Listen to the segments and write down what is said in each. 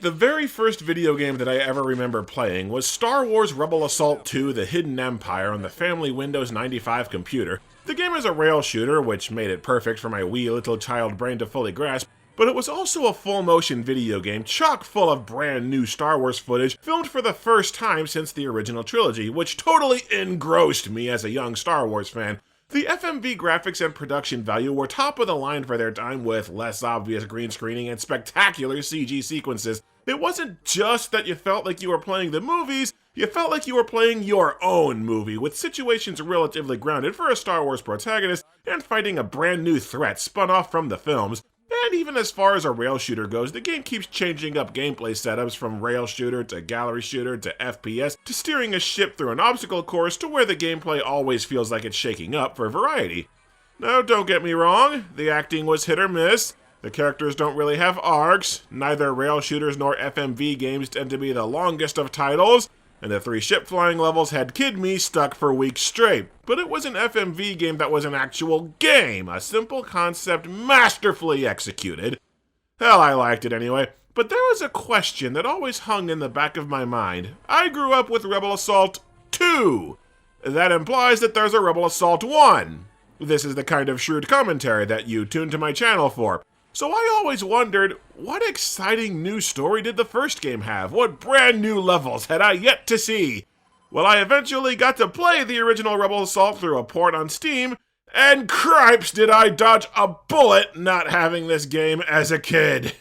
The very first video game that I ever remember playing was Star Wars Rebel Assault 2: The Hidden Empire on the family Windows 95 computer. The game is a rail shooter, which made it perfect for my wee little child brain to fully grasp, but it was also a full-motion video game chock full of brand new Star Wars footage filmed for the first time since the original trilogy, which totally engrossed me as a young Star Wars fan. The FMV graphics and production value were top of the line for their time, with less obvious green screening and spectacular CG sequences. It wasn't just that you felt like you were playing the movies, you felt like you were playing your own movie, with situations relatively grounded for a Star Wars protagonist and fighting a brand new threat spun off from the films. And even as far as a rail shooter goes, the game keeps changing up gameplay setups from rail shooter to gallery shooter to FPS to steering a ship through an obstacle course to where the gameplay always feels like it's shaking up for variety. Now, don't get me wrong, the acting was hit or miss, the characters don't really have arcs, neither rail shooters nor FMV games tend to be the longest of titles, and the 3 ship flying levels had kid me stuck for weeks straight. But it was an FMV game that was an actual game, a simple concept masterfully executed. Hell, I liked it anyway. But there was a question that always hung in the back of my mind. I grew up with Rebel Assault 2. That implies that there's a Rebel Assault 1. This is the kind of shrewd commentary that you tune to my channel for. So I always wondered, what exciting new story did the first game have? What brand new levels had I yet to see? Well, I eventually got to play the original Rebel Assault through a port on Steam, and cripes did I dodge a bullet not having this game as a kid.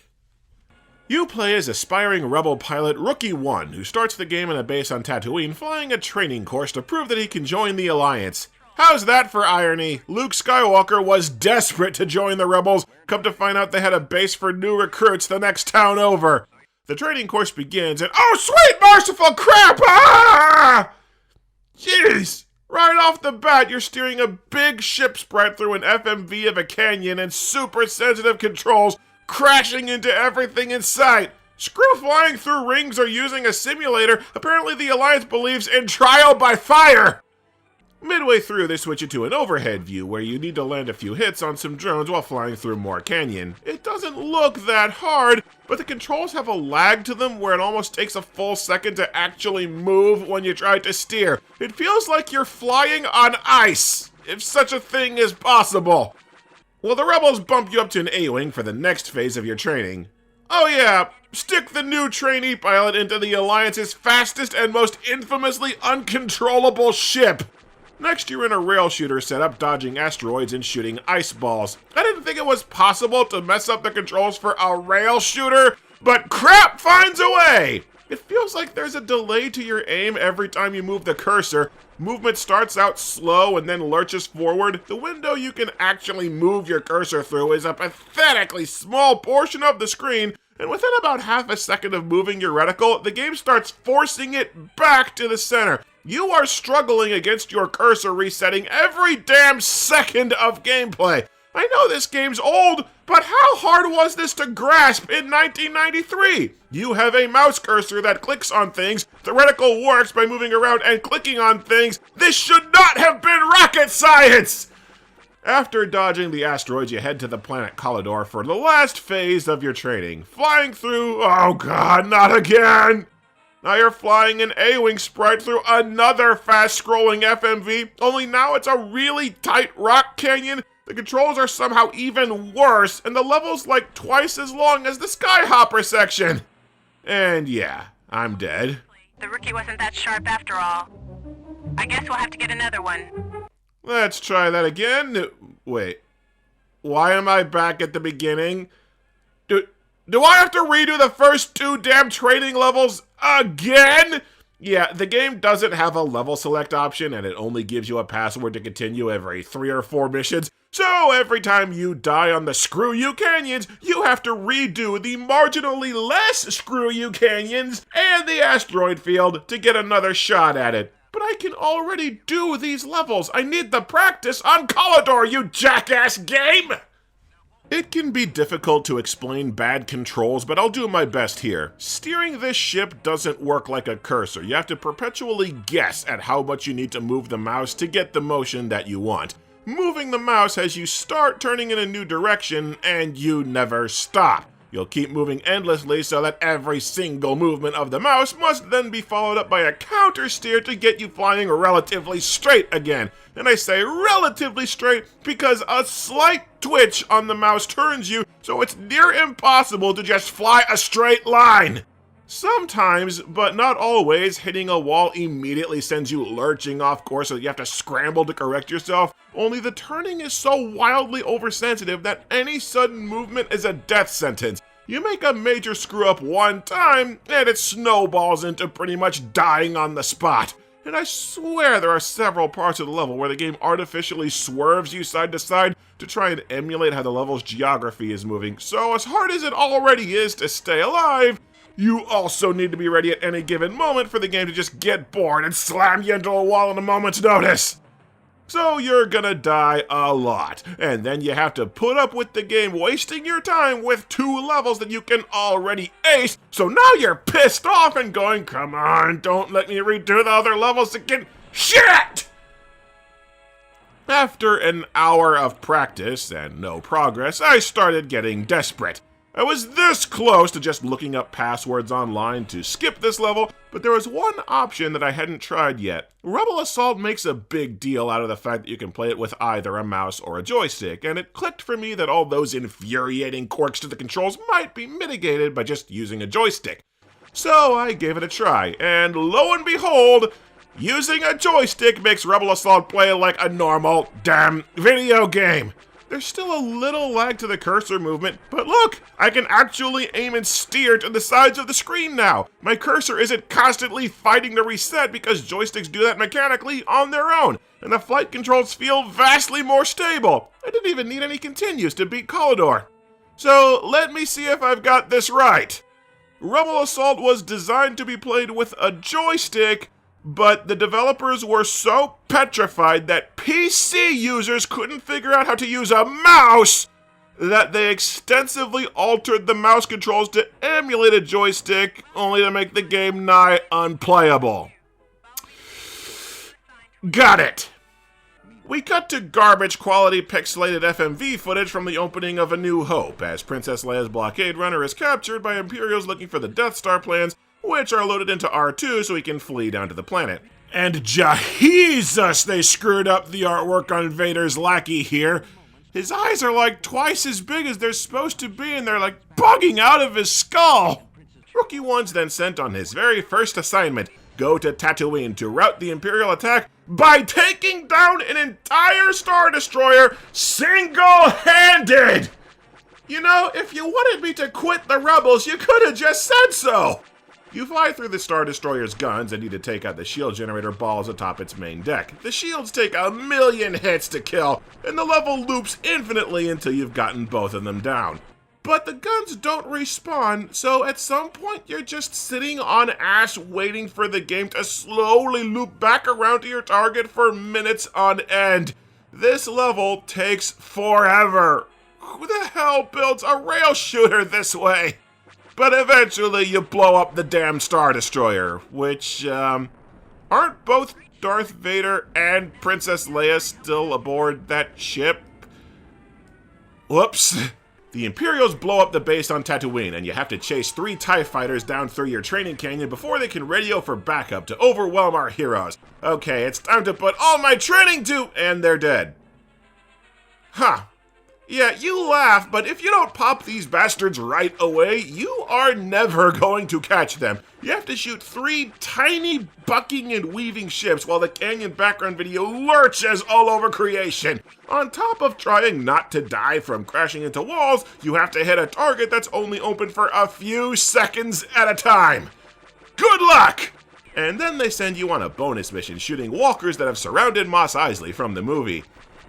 You play as aspiring Rebel pilot Rookie 1, who starts the game in a base on Tatooine flying a training course to prove that he can join the Alliance. How's that for irony? Luke Skywalker was desperate to join the Rebels, come to find out they had a base for new recruits the next town over. The training course begins and oh sweet merciful crap! Ah! Jeez! Right off the bat, you're steering a big ship sprite through an FMV of a canyon and super sensitive controls crashing into everything in sight. Screw flying through rings or using a simulator. Apparently the Alliance believes in trial by fire. Midway through, they switch it to an overhead view where you need to land a few hits on some drones while flying through more canyon. It doesn't look that hard, but the controls have a lag to them where it almost takes a full second to actually move when you try to steer. It feels like you're flying on ice, if such a thing is possible. Well, the Rebels bump you up to an A-Wing for the next phase of your training. Oh yeah, stick the new trainee pilot into the Alliance's fastest and most infamously uncontrollable ship. Next, you're in a rail shooter setup, dodging asteroids and shooting ice balls. I didn't think it was possible to mess up the controls for a rail shooter, but crap finds a way! It feels like there's a delay to your aim every time you move the cursor. Movement starts out slow and then lurches forward. The window you can actually move your cursor through is a pathetically small portion of the screen, and within about half a second of moving your reticle, the game starts forcing it back to the center. You are struggling against your cursor resetting every damn second of gameplay. I know this game's old, but how hard was this to grasp in 1993? You have a mouse cursor that clicks on things, the reticle works by moving around and clicking on things. This should not have been rocket science! After dodging the asteroids, you head to the planet Collidor for the last phase of your training. Flying through, oh god, not again! Now you're flying an A-Wing sprite through another fast-scrolling FMV, only now it's a really tight rock canyon. The controls are somehow even worse, and the level's like twice as long as the Skyhopper section. And yeah, I'm dead. The rookie wasn't that sharp after all. I guess we'll have to get another one. Let's try that again. Wait, why am I back at the beginning? Do I have to redo the first 2 damn training levels again? Yeah, the game doesn't have a level select option, and it only gives you a password to continue every 3 or 4 missions. So every time you die on the Screw You Canyons, you have to redo the marginally less Screw You Canyons and the asteroid field to get another shot at it. But I can already do these levels. I need the practice on Collidor, you jackass game! It can be difficult to explain bad controls, but I'll do my best here. Steering this ship doesn't work like a cursor. You have to perpetually guess at how much you need to move the mouse to get the motion that you want. Moving the mouse has you start turning in a new direction, and you never stop. You'll keep moving endlessly so that every single movement of the mouse must then be followed up by a counter steer to get you flying relatively straight again. And I say relatively straight because a slight twitch on the mouse turns you so it's near impossible to just fly a straight line. Sometimes, but not always, hitting a wall immediately sends you lurching off course so that you have to scramble to correct yourself, only the turning is so wildly oversensitive that any sudden movement is a death sentence. You make a major screw up one time, and it snowballs into pretty much dying on the spot. And I swear there are several parts of the level where the game artificially swerves you side to side to try and emulate how the level's geography is moving. So as hard as it already is to stay alive, you also need to be ready at any given moment for the game to just get bored and slam you into a wall in a moment's notice. So you're gonna die a lot, and then you have to put up with the game wasting your time with 2 levels that you can already ace, so now you're pissed off and going, come on, don't let me redo the other levels again. Shit! After an hour of practice and no progress, I started getting desperate. I was this close to just looking up passwords online to skip this level, but there was one option that I hadn't tried yet. Rebel Assault makes a big deal out of the fact that you can play it with either a mouse or a joystick, and it clicked for me that all those infuriating quirks to the controls might be mitigated by just using a joystick. So I gave it a try, and lo and behold, using a joystick makes Rebel Assault play like a normal damn video game. There's still a little lag to the cursor movement, but look, I can actually aim and steer to the sides of the screen now. My cursor isn't constantly fighting to reset because joysticks do that mechanically on their own, and the flight controls feel vastly more stable. I didn't even need any continues to beat Collidor. So let me see if I've got this right. Rebel Assault was designed to be played with a joystick, but the developers were so petrified that PC users couldn't figure out how to use a mouse that they extensively altered the mouse controls to emulate a joystick, only to make the game nigh unplayable. Got it! We cut to garbage quality pixelated FMV footage from the opening of A New Hope, as Princess Leia's blockade runner is captured by Imperials looking for the Death Star plans, which are loaded into R2 so he can flee down to the planet. And Jesus, they screwed up the artwork on Vader's lackey here. His eyes are like twice as big as they're supposed to be, and they're like bugging out of his skull. Rookie One's then sent on his very first assignment, go to Tatooine to rout the Imperial attack by taking down an entire Star Destroyer single-handed. You know, if you wanted me to quit the Rebels, you could have just said so. You fly through the Star Destroyer's guns and need to take out the shield generator balls atop its main deck. The shields take 1,000,000 hits to kill, and the level loops infinitely until you've gotten both of them down. But the guns don't respawn, so at some point you're just sitting on ash waiting for the game to slowly loop back around to your target for minutes on end. This level takes forever. Who the hell builds a rail shooter this way? But eventually you blow up the damn Star Destroyer, which, aren't both Darth Vader and Princess Leia still aboard that ship? Whoops. The Imperials blow up the base on Tatooine, and you have to chase 3 TIE fighters down through your training canyon before they can radio for backup to overwhelm our heroes. Okay, it's time to put all my training to... and they're dead. Huh. Yeah, you laugh, but if you don't pop these bastards right away, you are never going to catch them. You have to shoot 3 tiny bucking and weaving ships while the canyon background video lurches all over creation. On top of trying not to die from crashing into walls, you have to hit a target that's only open for a few seconds at a time. Good luck! And then they send you on a bonus mission shooting walkers that have surrounded Mos Eisley from the movie.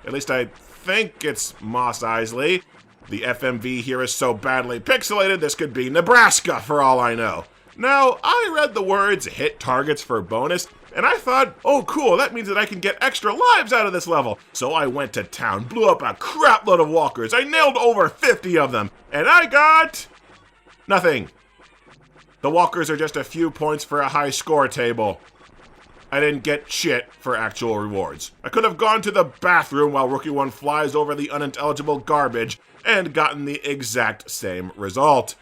At least I think it's Mos Eisley. The FMV here is so badly pixelated this could be Nebraska for all I know. Now, I read the words hit targets for bonus, and I thought, oh cool, that means that I can get extra lives out of this level. So I went to town, blew up a crap load of walkers, I nailed over 50 of them, and I got... nothing. The walkers are just a few points for a high score table. I didn't get shit for actual rewards. I could have gone to the bathroom while Rookie One flies over the unintelligible garbage, and gotten the exact same result.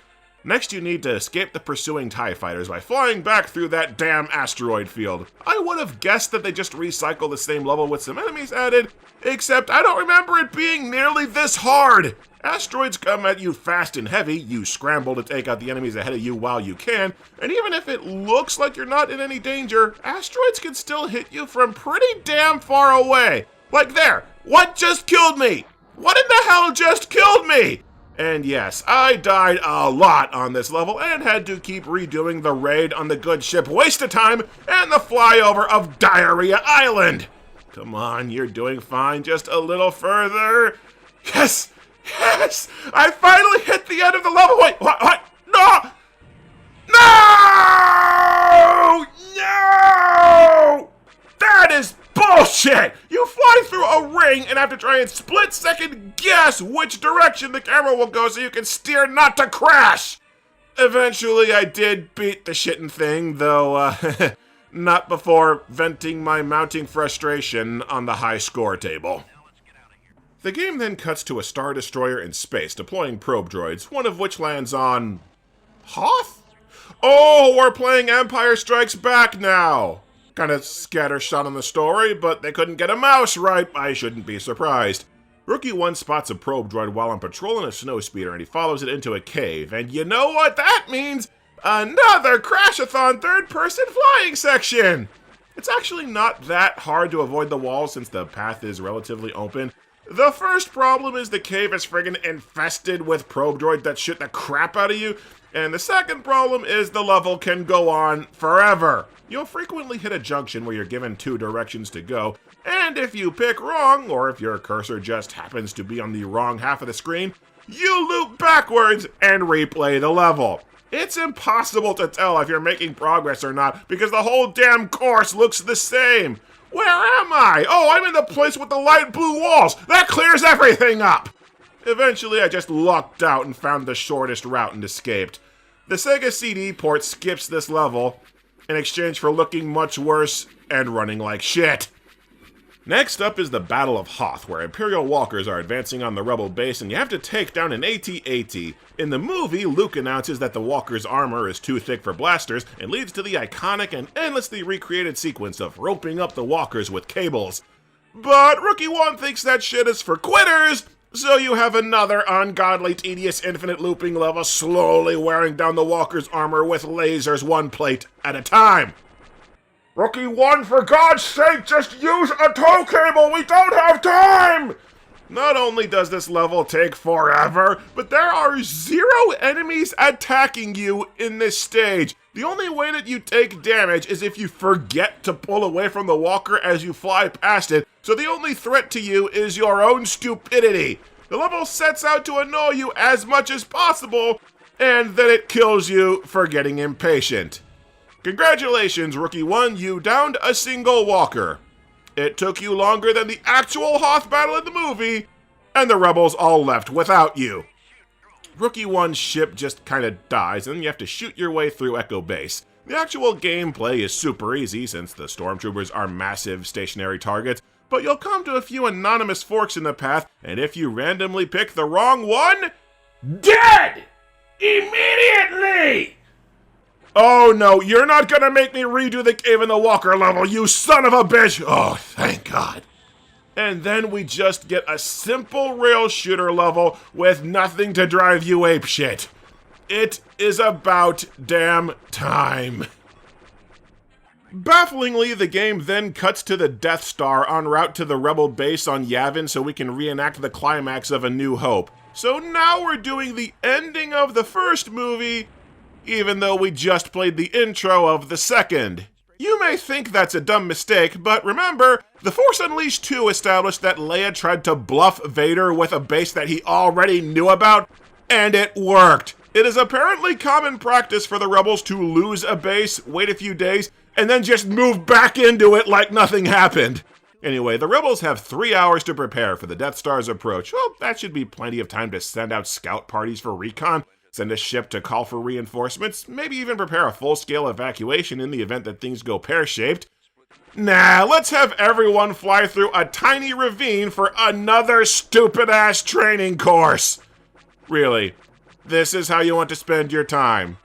Next, you need to escape the pursuing TIE fighters by flying back through that damn asteroid field. I would have guessed that they just recycle the same level with some enemies added, except I don't remember it being nearly this hard. Asteroids come at you fast and heavy, you scramble to take out the enemies ahead of you while you can, and even if it looks like you're not in any danger, asteroids can still hit you from pretty damn far away. Like there, what just killed me? What in the hell just killed me? And yes, I died a lot on this level and had to keep redoing the raid on the good ship Waste of Time and the flyover of Diarrhea Island. Come on, you're doing fine, just a little further. Yes! Yes! I finally hit the end of the level! Wait, what? No! No! No! That is bullshit! You fly through a ring and have to try and split-second guess which direction the camera will go so you can steer not to crash! Eventually, I did beat the shittin' thing, though, not before venting my mounting frustration on the high score table. The game then cuts to a Star Destroyer in space deploying probe droids, one of which lands on... Hoth? Oh, we're playing Empire Strikes Back now! Kind of scattershot on the story, but they couldn't get a mouse right. I shouldn't be surprised. Rookie 1 spots a probe droid while on patrol in a snowspeeder, and he follows it into a cave. And you know what that means? Another Crash-a-thon third-person flying section! It's actually not that hard to avoid the walls since the path is relatively open. The first problem is the cave is friggin' infested with probe droids that shoot the crap out of you, and the second problem is the level can go on forever. You'll frequently hit a junction where you're given 2 directions to go, and if you pick wrong, or if your cursor just happens to be on the wrong half of the screen, you loop backwards and replay the level. It's impossible to tell if you're making progress or not, because the whole damn course looks the same. Where am I? Oh, I'm in the place with the light blue walls. That clears everything up. Eventually, I just lucked out and found the shortest route and escaped. The Sega CD port skips this level in exchange for looking much worse and running like shit. Next up is the Battle of Hoth, where Imperial walkers are advancing on the Rebel base and you have to take down an AT-AT. In the movie, Luke announces that the walkers' armor is too thick for blasters and leads to the iconic and endlessly recreated sequence of roping up the walkers with cables. But Rookie 1 thinks that shit is for quitters, so you have another ungodly, tedious, infinite looping level slowly wearing down the walkers' armor with lasers 1 plate at a time. Rookie 1, for God's sake, just use a tow cable! We don't have time! Not only does this level take forever, but there are 0 enemies attacking you in this stage. The only way that you take damage is if you forget to pull away from the walker as you fly past it, so the only threat to you is your own stupidity. The level sets out to annoy you as much as possible, and then it kills you for getting impatient. Congratulations, Rookie 1, you downed a single walker. It took you longer than the actual Hoth battle in the movie, and the rebels all left without you. Rookie 1's ship just kinda dies, and you have to shoot your way through Echo Base. The actual gameplay is super easy, since the stormtroopers are massive stationary targets, but you'll come to a few anonymous forks in the path, and if you randomly pick the wrong one, dead! Immediately! Oh no, you're not gonna make me redo the Cave in the Walker level, you son of a bitch! Oh, thank God. And then we just get a simple rail shooter level with nothing to drive you apeshit. It is about damn time. Bafflingly, the game then cuts to the Death Star en route to the Rebel base on Yavin so we can reenact the climax of A New Hope. So now we're doing the ending of the first movie, even though we just played the intro of the second. You may think that's a dumb mistake, but remember, The Force Unleashed 2 established that Leia tried to bluff Vader with a base that he already knew about, and it worked. It is apparently common practice for the Rebels to lose a base, wait a few days, and then just move back into it like nothing happened. Anyway, the Rebels have 3 hours to prepare for the Death Star's approach. Well, that should be plenty of time to send out scout parties for recon, send a ship to call for reinforcements, maybe even prepare a full-scale evacuation in the event that things go pear-shaped. Nah, let's have everyone fly through a tiny ravine for another stupid-ass training course. Really, this is how you want to spend your time.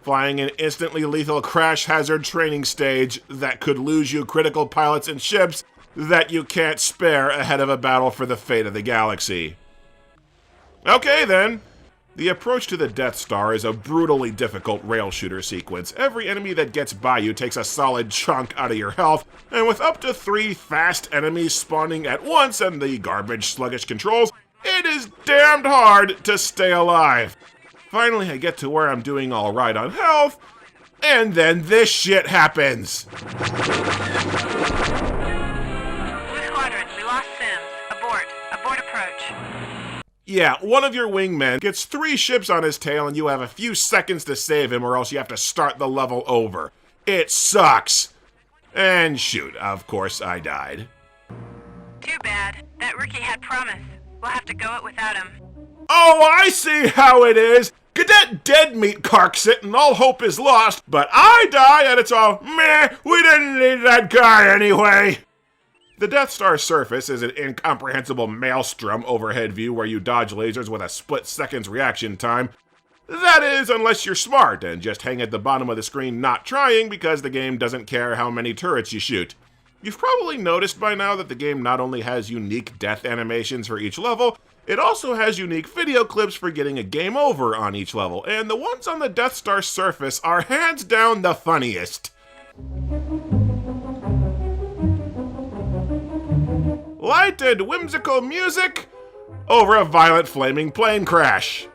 Flying an instantly lethal crash hazard training stage that could lose you critical pilots and ships that you can't spare ahead of a battle for the fate of the galaxy. Okay then. The approach to the Death Star is a brutally difficult rail shooter sequence. Every enemy that gets by you takes a solid chunk out of your health, and with up to 3 fast enemies spawning at once and the garbage sluggish controls, it is damned hard to stay alive. Finally, I get to where I'm doing alright on health, and then this shit happens. Blue Squadron, we lost Sims. Abort. Abort approach. Yeah, one of your wingmen gets 3 ships on his tail and you have a few seconds to save him or else you have to start the level over. It sucks. And shoot, of course I died. Too bad. That rookie had promise. We'll have to go it without him. Oh, I see how it is. Cadet Dead Meat carks it and all hope is lost, but I die and it's all, meh, we didn't need that guy anyway. The Death Star's surface is an incomprehensible maelstrom overhead view where you dodge lasers with a split second's reaction time. That is, unless you're smart and just hang at the bottom of the screen not trying because the game doesn't care how many turrets you shoot. You've probably noticed by now that the game not only has unique death animations for each level, it also has unique video clips for getting a game over on each level, and the ones on the Death Star surface are hands down the funniest. Light and whimsical music over a violent flaming plane crash.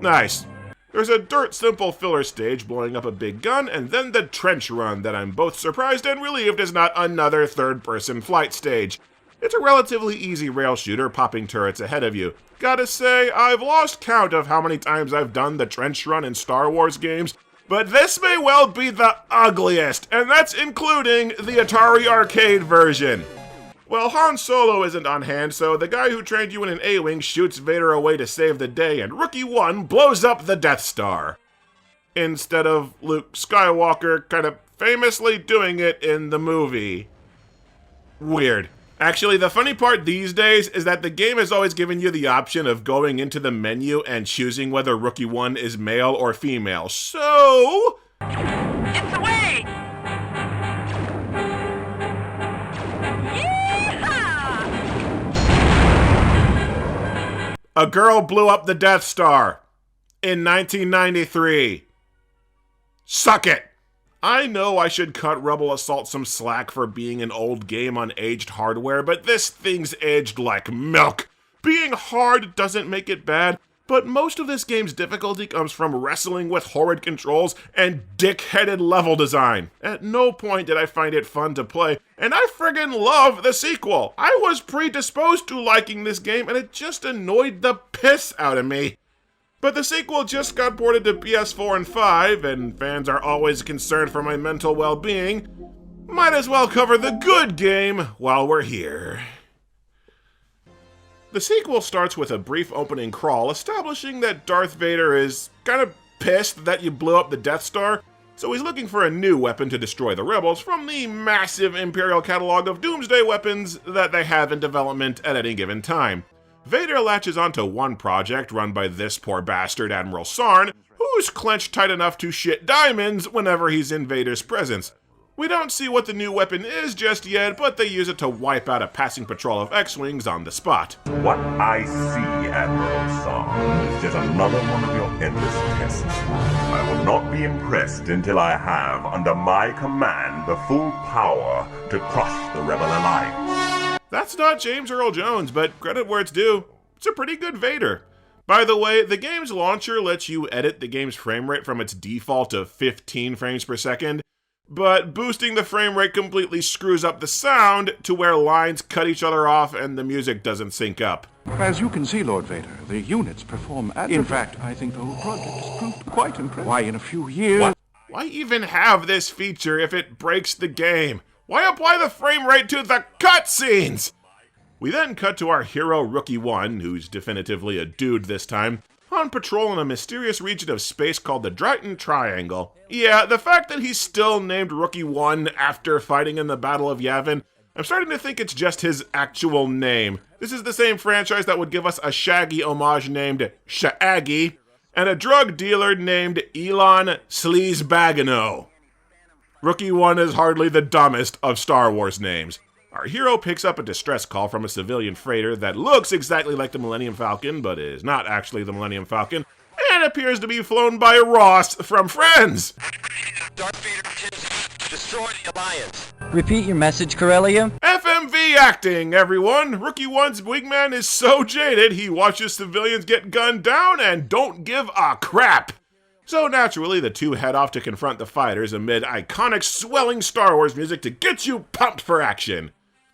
Nice. There's a dirt simple filler stage blowing up a big gun, and then the trench run that I'm both surprised and relieved is not another third-person flight stage. It's a relatively easy rail shooter popping turrets ahead of you. Gotta say, I've lost count of how many times I've done the trench run in Star Wars games, but this may well be the ugliest, and that's including the Atari arcade version. Well, Han Solo isn't on hand, so the guy who trained you in an A-Wing shoots Vader away to save the day, and Rookie 1 blows up the Death Star. Instead of Luke Skywalker kind of famously doing it in the movie. Weird. Actually, the funny part these days is that the game has always given you the option of going into the menu and choosing whether Rookie 1 is male or female. So... It's away! A girl blew up the Death Star in 1993. Suck it! I know I should cut Rebel Assault some slack for being an old game on aged hardware, but this thing's aged like milk. Being hard doesn't make it bad, but most of this game's difficulty comes from wrestling with horrid controls and dick-headed level design. At no point did I find it fun to play, and I friggin' love the sequel. I was predisposed to liking this game, and it just annoyed the piss out of me. But the sequel just got ported to PS4 and 5, and fans are always concerned for my mental well-being. Might as well cover the good game while we're here. The sequel starts with a brief opening crawl establishing that Darth Vader is kind of pissed that you blew up the Death Star, so he's looking for a new weapon to destroy the rebels from the massive Imperial catalog of doomsday weapons that they have in development at any given time. Vader latches onto one project run by this poor bastard Admiral Sarn, who's clenched tight enough to shit diamonds whenever he's in Vader's presence. We don't see what the new weapon is just yet, but they use it to wipe out a passing patrol of X-Wings on the spot. What I see, Admiral Sarn, is just another one of your endless tests. I will not be impressed until I have, under my command, the full power to crush the Rebel Alliance. That's not James Earl Jones, but credit where it's due. It's a pretty good Vader. By the way, the game's launcher lets you edit the game's frame rate from its default of 15 frames per second, but boosting the frame rate completely screws up the sound to where lines cut each other off and the music doesn't sync up. As you can see, Lord Vader, the units perform admirably. In fact, I think the whole project has proved quite impressive. Why, in a few years... Why even have this feature if it breaks the game? Why apply the frame rate to the cutscenes? We then cut to our hero Rookie 1, who's definitively a dude this time, on patrol in a mysterious region of space called the Dryton Triangle. Yeah, the fact that he's still named Rookie 1 after fighting in the Battle of Yavin I'm starting to think it's just his actual name. This is the same franchise that would give us a Shaggy homage named Shaggy, and a drug dealer named Elon Sleazebagano. Rookie 1 is hardly the dumbest of Star Wars names. Our hero picks up a distress call from a civilian freighter that looks exactly like the Millennium Falcon, but is not actually the Millennium Falcon, and appears to be flown by Ross from Friends. Darth Vader, destroy the Alliance. Repeat your message, Corellia. FMV acting, everyone! Rookie 1's wingman is so jaded, he watches civilians get gunned down and don't give a crap. So naturally, the two head off to confront the fighters amid iconic swelling Star Wars music to get you pumped for action.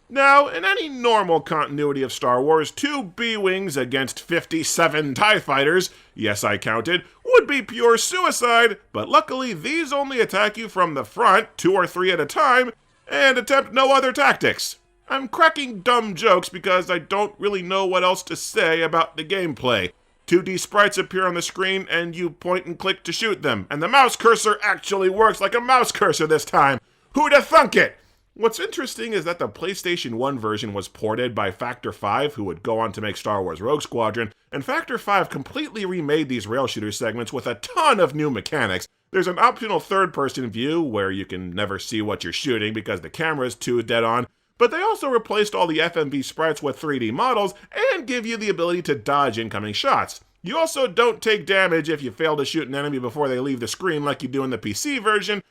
Now, in any normal continuity of Star Wars, 2 B-Wings against 57 TIE fighters, yes I counted, would be pure suicide, but luckily these only attack you from the front, 2 or 3 at a time, and attempt no other tactics. I'm cracking dumb jokes because I don't really know what else to say about the gameplay. 2D sprites appear on the screen and you point and click to shoot them, and the mouse cursor actually works like a mouse cursor this time. Who'd have thunk it? What's interesting is that the PlayStation 1 version was ported by Factor 5, who would go on to make Star Wars Rogue Squadron, and Factor 5 completely remade these rail shooter segments with a ton of new mechanics. There's an optional third-person view, where you can never see what you're shooting because the camera is too dead on, but they also replaced all the FMV sprites with 3D models and give you the ability to dodge incoming shots. You also don't take damage if you fail to shoot an enemy before they leave the screen like you do in the PC version,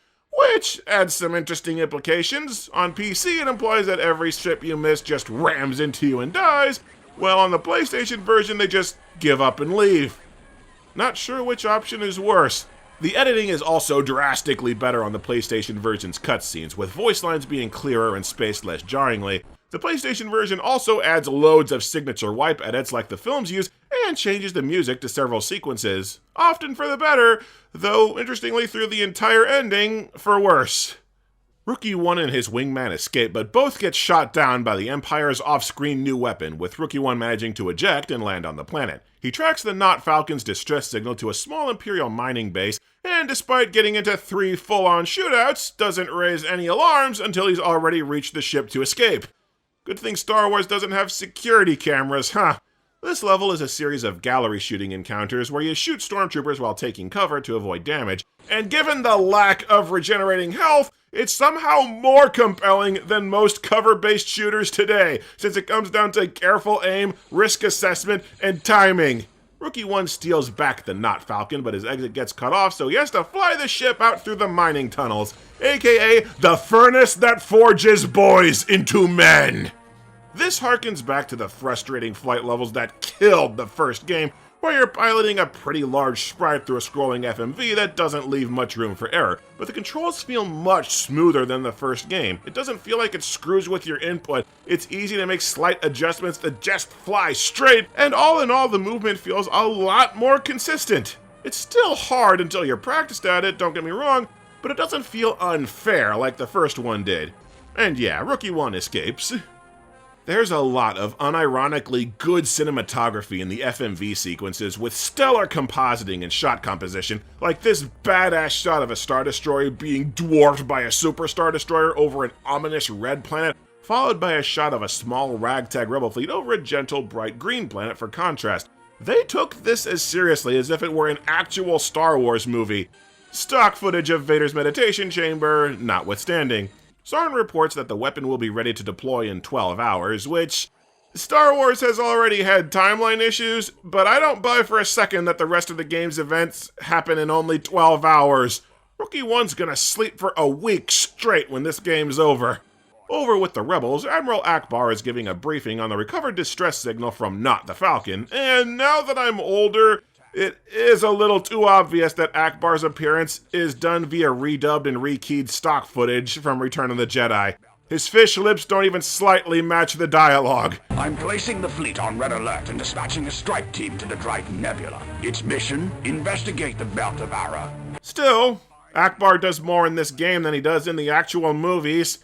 which adds some interesting implications. On PC, it implies that every ship you miss just rams into you and dies, while on the PlayStation version, they just give up and leave. Not sure which option is worse. The editing is also drastically better on the PlayStation version's cutscenes, with voice lines being clearer and spaced less jarringly. The PlayStation version also adds loads of signature wipe edits like the films use, and changes the music to several sequences, often for the better, though interestingly through the entire ending, for worse. Rookie 1 and his wingman escape, but both get shot down by the Empire's off-screen new weapon, with Rookie 1 managing to eject and land on the planet. He tracks the Not Falcon's distress signal to a small Imperial mining base, and despite getting into 3 full-on shootouts, doesn't raise any alarms until he's already reached the ship to escape. Good thing Star Wars doesn't have security cameras, huh? This level is a series of gallery shooting encounters where you shoot stormtroopers while taking cover to avoid damage, and given the lack of regenerating health, it's somehow more compelling than most cover-based shooters today, since it comes down to careful aim, risk assessment, and timing. Rookie 1 steals back the Not Falcon, but his exit gets cut off, so he has to fly the ship out through the mining tunnels, aka the furnace that forges boys into men. This harkens back to the frustrating flight levels that killed the first game, where you're piloting a pretty large sprite through a scrolling FMV that doesn't leave much room for error, but the controls feel much smoother than the first game. It doesn't feel like it screws with your input, it's easy to make slight adjustments to just fly straight, and all in all the movement feels a lot more consistent. It's still hard until you're practiced at it, don't get me wrong, but it doesn't feel unfair like the first one did. And yeah, Rookie 1 escapes. There's a lot of unironically good cinematography in the FMV sequences with stellar compositing and shot composition, like this badass shot of a Star Destroyer being dwarfed by a Super Star Destroyer over an ominous red planet, followed by a shot of a small ragtag rebel fleet over a gentle bright green planet for contrast. They took this as seriously as if it were an actual Star Wars movie. Stock footage of Vader's meditation chamber notwithstanding. Sarn reports that the weapon will be ready to deploy in 12 hours, which Star Wars has already had timeline issues, but I don't buy for a second that the rest of the game's events happen in only 12 hours. Rookie 1's gonna sleep for a week straight when this game's over. Over with the rebels, Admiral Akbar is giving a briefing on the recovered distress signal from Not the Falcon, and now that I'm older, it is a little too obvious that Akbar's appearance is done via redubbed and rekeyed stock footage from Return of the Jedi. His fish lips don't even slightly match the dialogue. I'm placing the fleet on red alert and dispatching a strike team to the Dryden Nebula. Its mission, investigate the Belt of Ara. Still, Akbar does more in this game than he does in the actual movies.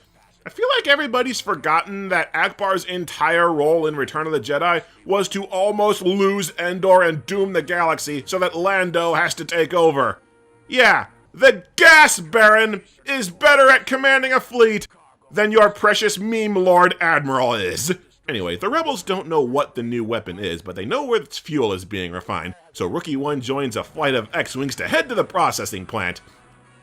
I feel like everybody's forgotten that Akbar's entire role in Return of the Jedi was to almost lose Endor and doom the galaxy so that Lando has to take over. Yeah, the Gas Baron is better at commanding a fleet than your precious meme Lord Admiral is. Anyway, the rebels don't know what the new weapon is, but they know where its fuel is being refined, so Rookie 1 joins a flight of X-Wings to head to the processing plant.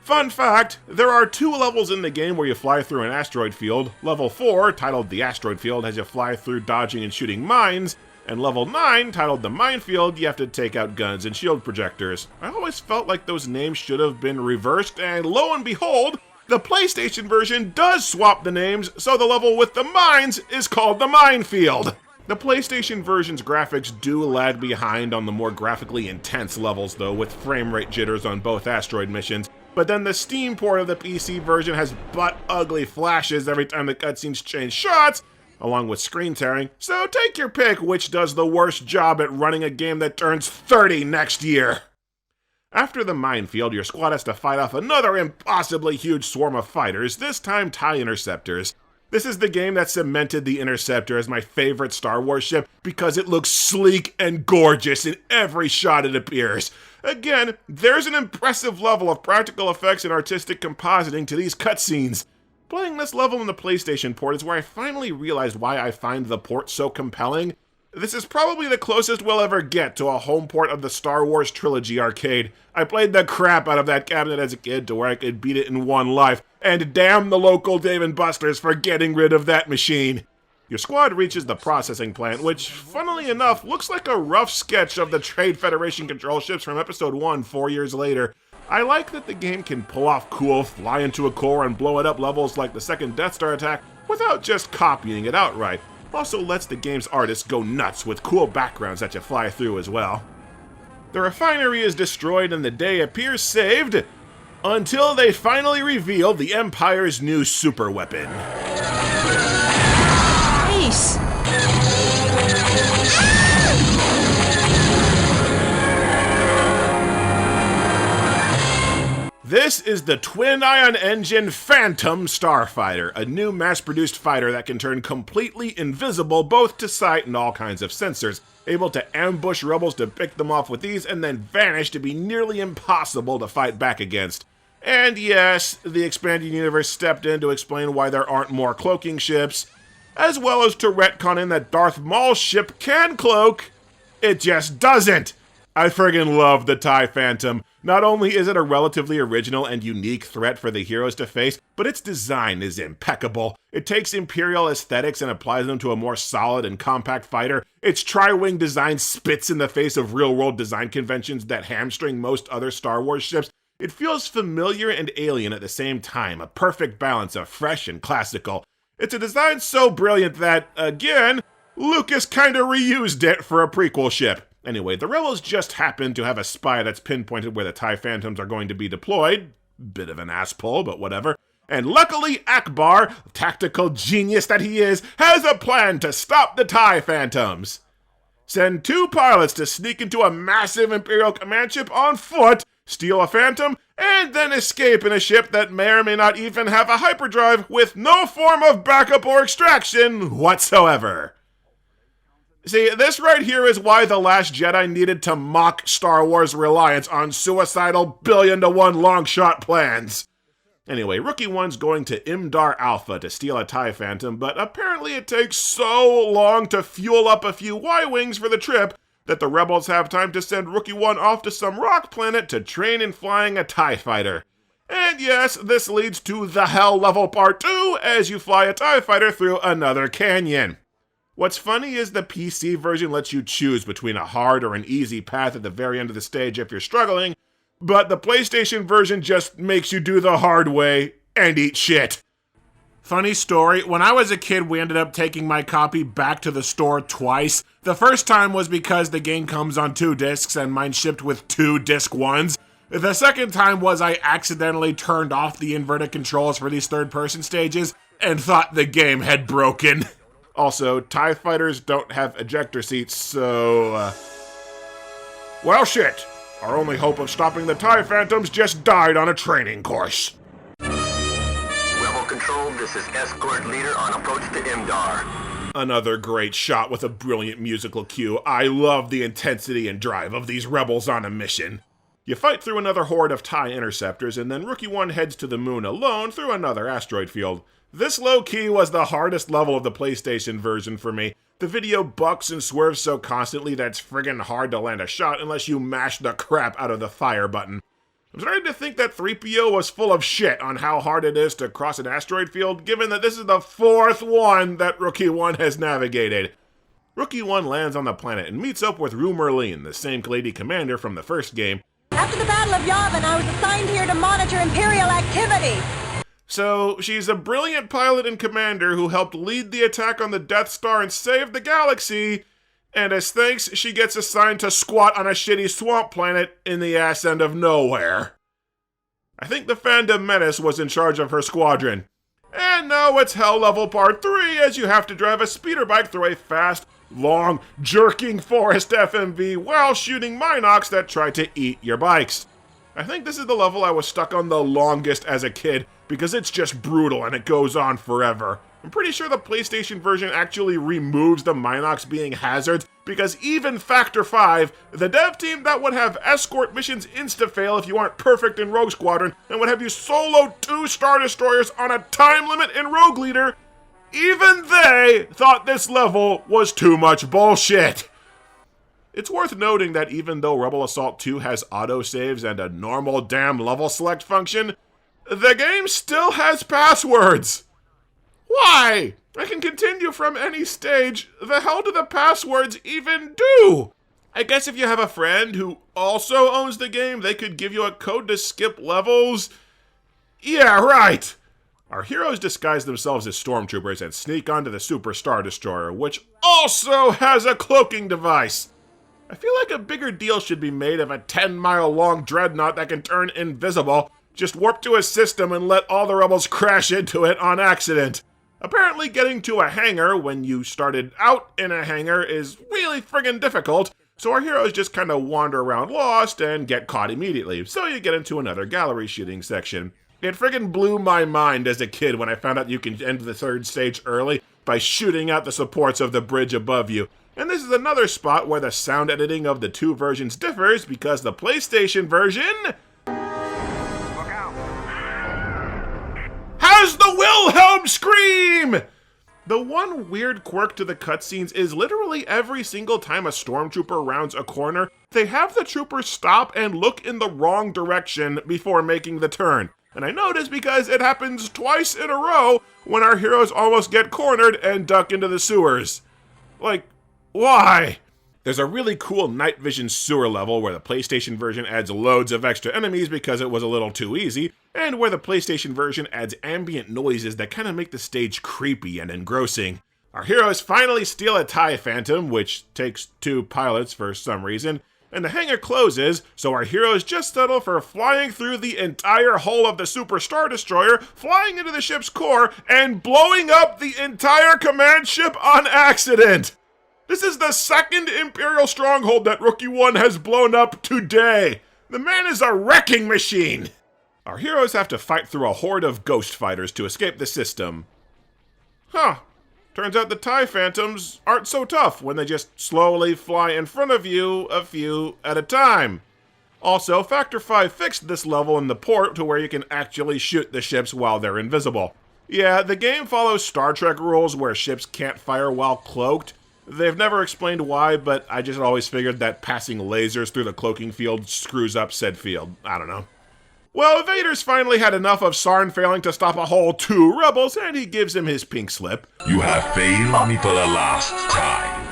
Fun fact, there are 2 levels in the game where you fly through an asteroid field. Level 4, titled the Asteroid Field, has you fly through dodging and shooting mines, and Level 9, titled the Minefield, you have to take out guns and shield projectors. I always felt like those names should have been reversed, and lo and behold, the PlayStation version does swap the names, so the level with the mines is called the Minefield. The PlayStation version's graphics do lag behind on the more graphically intense levels though, with frame rate jitters on both asteroid missions, but then the Steam port of the PC version has butt-ugly flashes every time the cutscenes change shots, along with screen tearing, so take your pick which does the worst job at running a game that turns 30 next year. After the minefield, your squad has to fight off another impossibly huge swarm of fighters, this time TIE Interceptors. This is the game that cemented the Interceptor as my favorite Star Wars ship because it looks sleek and gorgeous in every shot it appears. Again, there's an impressive level of practical effects and artistic compositing to these cutscenes. Playing this level in the PlayStation port is where I finally realized why I find the port so compelling. This is probably the closest we'll ever get to a home port of the Star Wars Trilogy arcade. I played the crap out of that cabinet as a kid to where I could beat it in one life, and damn the local Dave & Buster's for getting rid of that machine. Your squad reaches the processing plant, which, funnily enough, looks like a rough sketch of the Trade Federation control ships from Episode 1 4 years later. I like that the game can pull off cool fly into a core and blow it up levels like the second Death Star attack without just copying it outright. Also lets the game's artists go nuts with cool backgrounds that you fly through as well. The refinery is destroyed and the day appears saved, until they finally reveal the Empire's new super weapon. Ace! This is the twin-ion engine Phantom Starfighter, a new mass-produced fighter that can turn completely invisible both to sight and all kinds of sensors, able to ambush rebels to pick them off with ease and then vanish to be nearly impossible to fight back against. And yes, the expanding universe stepped in to explain why there aren't more cloaking ships, as well as to retcon in that Darth Maul's ship can cloak. It just doesn't! I friggin' love the TIE Phantom. Not only is it a relatively original and unique threat for the heroes to face, but its design is impeccable. It takes Imperial aesthetics and applies them to a more solid and compact fighter. Its tri-wing design spits in the face of real-world design conventions that hamstring most other Star Wars ships. It feels familiar and alien at the same time, a perfect balance of fresh and classical. It's a design so brilliant that, again, Lucas kinda reused it for a prequel ship. Anyway, the rebels just happen to have a spy that's pinpointed where the TIE Phantoms are going to be deployed. Bit of an ass pull, but whatever. And luckily, Akbar, tactical genius that he is, has a plan to stop the TIE Phantoms. Send 2 pilots to sneak into a massive Imperial command ship on foot, steal a Phantom, and then escape in a ship that may or may not even have a hyperdrive with no form of backup or extraction whatsoever. See, this right here is why The Last Jedi needed to mock Star Wars' reliance on suicidal billion-to-1 long-shot plans. Anyway, Rookie 1's going to Imdar Alpha to steal a TIE Phantom, but apparently it takes so long to fuel up a few Y-Wings for the trip that the rebels have time to send Rookie 1 off to some rock planet to train in flying a TIE Fighter. And yes, this leads to the Hell Level Part 2 as you fly a TIE Fighter through another canyon. What's funny is the PC version lets you choose between a hard or an easy path at the very end of the stage if you're struggling, but the PlayStation version just makes you do the hard way and eat shit. Funny story, when I was a kid we ended up taking my copy back to the store twice. The first time was because the game comes on 2 discs and mine shipped with 2 disc 1s. The second time was I accidentally turned off the inverted controls for these third-person stages and thought the game had broken. Also, TIE Fighters don't have ejector seats, so, well, shit. Our only hope of stopping the TIE Phantoms just died on a training course. Rebel Control, this is Escort Leader on approach to Imdar. Another great shot with a brilliant musical cue. I love the intensity and drive of these rebels on a mission. You fight through another horde of TIE interceptors, and then Rookie 1 heads to the moon alone through another asteroid field. This low-key was the hardest level of the PlayStation version for me. The video bucks and swerves so constantly that it's friggin' hard to land a shot unless you mash the crap out of the fire button. I'm starting to think that 3PO was full of shit on how hard it is to cross an asteroid field, given that this is the fourth one that Rookie 1 has navigated. Rookie 1 lands on the planet and meets up with Rue Merlin, the same Lady Commander from the first game. After the Battle of Yavin, I was assigned here to monitor Imperial activity. So, she's a brilliant pilot and commander who helped lead the attack on the Death Star and save the galaxy, and as thanks, she gets assigned to squat on a shitty swamp planet in the ass end of nowhere. I think the Fandom Menace was in charge of her squadron. And now it's Hell Level Part 3 as you have to drive a speeder bike through a fast, long, jerking forest FMV while shooting Minox that try to eat your bikes. I think this is the level I was stuck on the longest as a kid because it's just brutal and it goes on forever. I'm pretty sure the PlayStation version actually removes the Minox being hazards because even Factor 5, the dev team that would have escort missions insta-fail if you aren't perfect in Rogue Squadron and would have you solo 2 Star Destroyers on a time limit in Rogue Leader, even they thought this level was too much bullshit. It's worth noting that even though Rebel Assault 2 has autosaves and a normal damn level select function, the game still has passwords. Why? I can continue from any stage. The hell do the passwords even do? I guess if you have a friend who also owns the game, they could give you a code to skip levels. Yeah, right. Our heroes disguise themselves as stormtroopers and sneak onto the Super Star Destroyer, which also has a cloaking device. I feel like a bigger deal should be made of a 10-mile-long dreadnought that can turn invisible, just warp to a system and let all the rebels crash into it on accident. Apparently getting to a hangar when you started out in a hangar is really friggin' difficult, so our heroes just kinda wander around lost and get caught immediately, so you get into another gallery shooting section. It friggin' blew my mind as a kid when I found out you can end the third stage early by shooting out the supports of the bridge above you. And this is another spot where the sound editing of the two versions differs because the PlayStation version has the Wilhelm scream! The one weird quirk to the cutscenes is literally every single time a stormtrooper rounds a corner, they have the trooper stop and look in the wrong direction before making the turn. And I know this because it happens twice in a row when our heroes almost get cornered and duck into the sewers. Like, why? There's a really cool night vision sewer level where the PlayStation version adds loads of extra enemies because it was a little too easy, and where the PlayStation version adds ambient noises that kind of make the stage creepy and engrossing. Our heroes finally steal a TIE Phantom, which takes 2 pilots for some reason, and the hangar closes, so our heroes just settle for flying through the entire hull of the Super Star Destroyer, flying into the ship's core, and blowing up the entire command ship on accident! This is the second Imperial stronghold that Rookie 1 has blown up today! The man is a wrecking machine! Our heroes have to fight through a horde of ghost fighters to escape the system. Huh. Turns out the TIE Phantoms aren't so tough when they just slowly fly in front of you a few at a time. Also, Factor 5 fixed this level in the port to where you can actually shoot the ships while they're invisible. Yeah, the game follows Star Trek rules where ships can't fire while cloaked. They've never explained why, but I just always figured that passing lasers through the cloaking field screws up said field. I don't know. Well, Vader's finally had enough of Sarn failing to stop a whole 2 rebels, and he gives him his pink slip. You have failed me for the last time.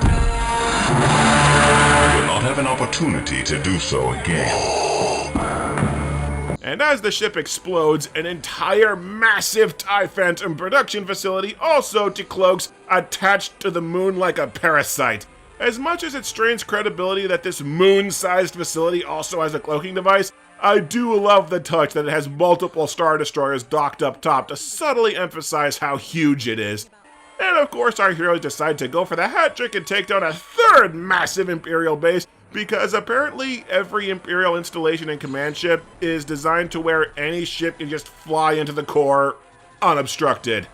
You will not have an opportunity to do so again. And as the ship explodes, an entire massive TIE Phantom production facility also decloaks, attached to the moon like a parasite. As much as it strains credibility that this moon-sized facility also has a cloaking device, I do love the touch that it has multiple Star Destroyers docked up top to subtly emphasize how huge it is. And of course our heroes decide to go for the hat trick and take down a 3rd massive Imperial base, because apparently every Imperial installation and command ship is designed to where any ship can just fly into the core unobstructed.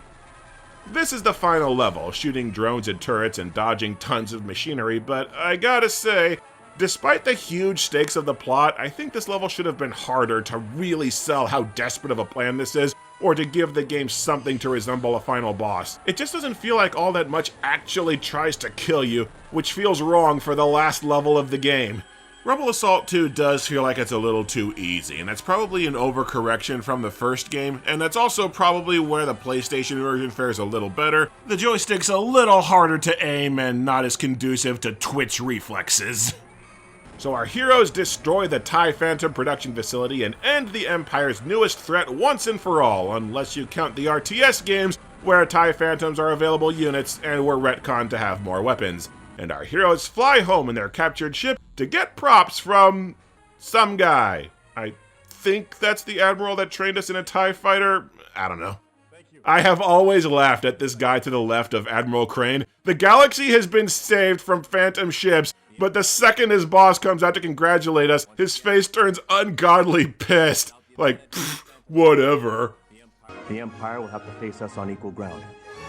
This is the final level, shooting drones and turrets and dodging tons of machinery, but I gotta say, Despite the huge stakes of the plot, I think this level should have been harder to really sell how desperate of a plan this is, or to give the game something to resemble a final boss. It just doesn't feel like all that much actually tries to kill you, which feels wrong for the last level of the game. Rebel Assault 2 does feel like it's a little too easy, and that's probably an overcorrection from the first game, and that's also probably where the PlayStation version fares a little better. The joystick's a little harder to aim and not as conducive to twitch reflexes. So our heroes destroy the TIE Phantom production facility and end the Empire's newest threat once and for all, unless you count the RTS games where TIE Phantoms are available units and were retconned to have more weapons. And our heroes fly home in their captured ship to get props from some guy. I think that's the admiral that trained us in a TIE fighter. I don't know. I have always laughed at this guy to the left of Admiral Crane. The galaxy has been saved from phantom ships, but the second his boss comes out to congratulate us, his face turns ungodly pissed. Like, pfft, whatever. The Empire will have to face us on equal ground.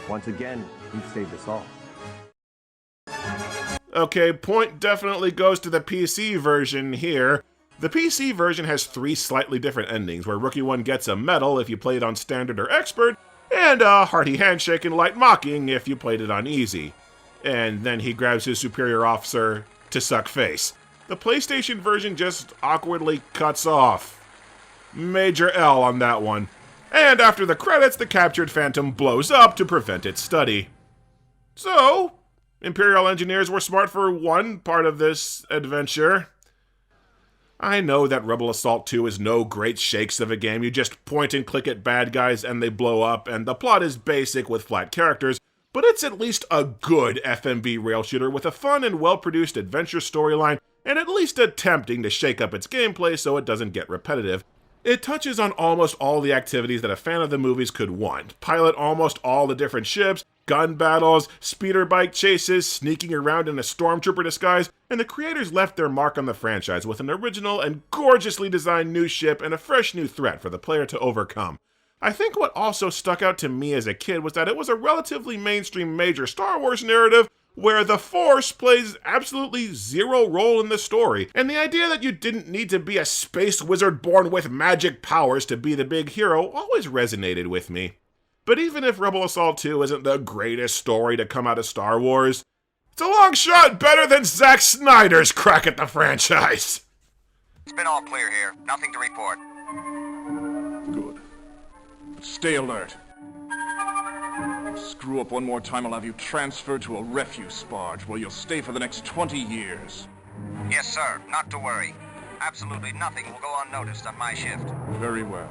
Once again, we've saved us all. Okay, point definitely goes to the PC version here. The PC version has 3 slightly different endings, where Rookie 1 gets a medal if you play it on Standard or Expert, and a hearty handshake and light mocking if you played it on Easy. And then he grabs his superior officer to suck face. The PlayStation version just awkwardly cuts off. Major L on that one. And after the credits, the captured Phantom blows up to prevent its study. So, Imperial engineers were smart for one part of this adventure. I know that Rebel Assault 2 is no great shakes of a game. You just point and click at bad guys and they blow up, and the plot is basic with flat characters, but it's at least a good FMV rail shooter with a fun and well-produced adventure storyline, and at least attempting to shake up its gameplay so it doesn't get repetitive. It touches on almost all the activities that a fan of the movies could want. Pilot almost all the different ships, gun battles, speeder bike chases, sneaking around in a stormtrooper disguise, and the creators left their mark on the franchise with an original and gorgeously designed new ship and a fresh new threat for the player to overcome. I think what also stuck out to me as a kid was that it was a relatively mainstream major Star Wars narrative where the Force plays absolutely zero role in the story, and the idea that you didn't need to be a space wizard born with magic powers to be the big hero always resonated with me. But even if Rebel Assault 2 isn't the greatest story to come out of Star Wars, it's a long shot better than Zack Snyder's crack at the franchise. It's been all clear here. Nothing to report. Good. But stay alert. Screw up one more time, I'll have you transferred to a refuse barge where you'll stay for the next 20 years. Yes, sir. Not to worry. Absolutely nothing will go unnoticed on my shift. Very well.